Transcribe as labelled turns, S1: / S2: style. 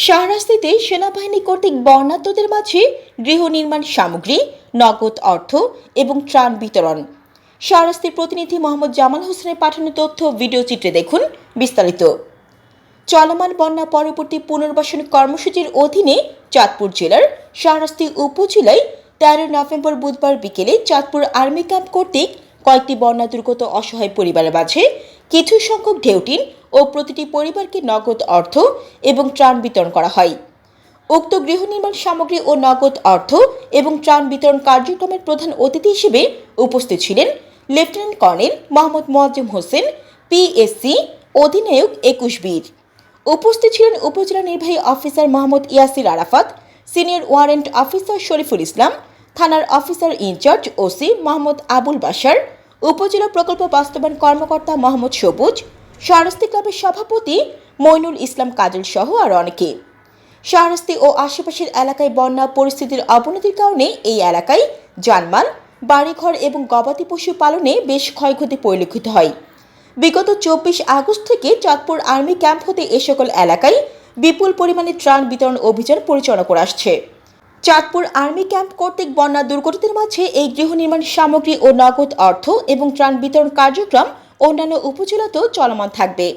S1: শাহরাস্তিতে সেনাবাহিনী কর্তৃক বর্ণাঢ্যদের মাঝে গৃহ নির্মাণ সামগ্রী, নগদ অর্থ এবং ত্রাণ বিতরণ। শাহরাস্তির প্রতিনিধি মোহাম্মদ জামাল হোসেনের পাঠানো তথ্য ভিডিও চিত্রে দেখুন বিস্তারিত। চলমান বন্যা পরবর্তী পুনর্বাসন কর্মসূচির অধীনে চাঁদপুর জেলার শাহরাস্তি উপজেলায় 13 নভেম্বর বুধবার বিকেলে চাঁদপুর আর্মি ক্যাম্প কর্তৃক কয়েকটি বন্যা দুর্গত অসহায় পরিবারের মাঝে কিছু সংখ্যক ঢেউটিন ও প্রতিটি পরিবারকে নগদ অর্থ এবং ত্রাণ বিতরণ করা হয়। উক্ত গৃহ নির্মাণ সামগ্রী ও নগদ অর্থ এবং ত্রাণ বিতরণ কার্যক্রমের প্রধান অতিথি হিসেবে উপস্থিত ছিলেন lieutenant colonel Mohammad Moazzem Hossain, PSC, অধিনায়ক 21 বীর। উপস্থিত ছিলেন উপজেলা নির্বাহী officer Mohammad Yasir Arafat, senior warrant officer Shariful Islam, থানার officer in charge OC Mohammad Abul Bashar, উপজেলা প্রকল্প বাস্তবায়ন কর্মকর্তা মোহাম্মদ সবুজ, শাহরাস্তি ক্লাবের সভাপতি মইনুল ইসলাম কাজল সহ আরও অনেকে। শাহরাস্তি ও আশেপাশের এলাকায় বন্যা পরিস্থিতির অবনতির কারণে এই এলাকায় জানমাল, বাড়িঘর এবং গবাদি পশু পালনে বেশ ক্ষয়ক্ষতি পরিলক্ষিত হয়। বিগত 24 আগস্ট থেকে চাঁদপুর আর্মি ক্যাম্প হতে এ সকল এলাকায় বিপুল পরিমাণে ত্রাণ বিতরণ অভিযান পরিচালনা করে আসছে। চাঁদপুর আর্মি ক্যাম্প কর্তৃক বন্যা দুর্গতদের মাঝে এই গৃহ নির্মাণ সামগ্রী ও নগদ অর্থ এবং ত্রাণ বিতরণ কার্যক্রম অন্যান্য উপজেলাতেও চলমান থাকবে।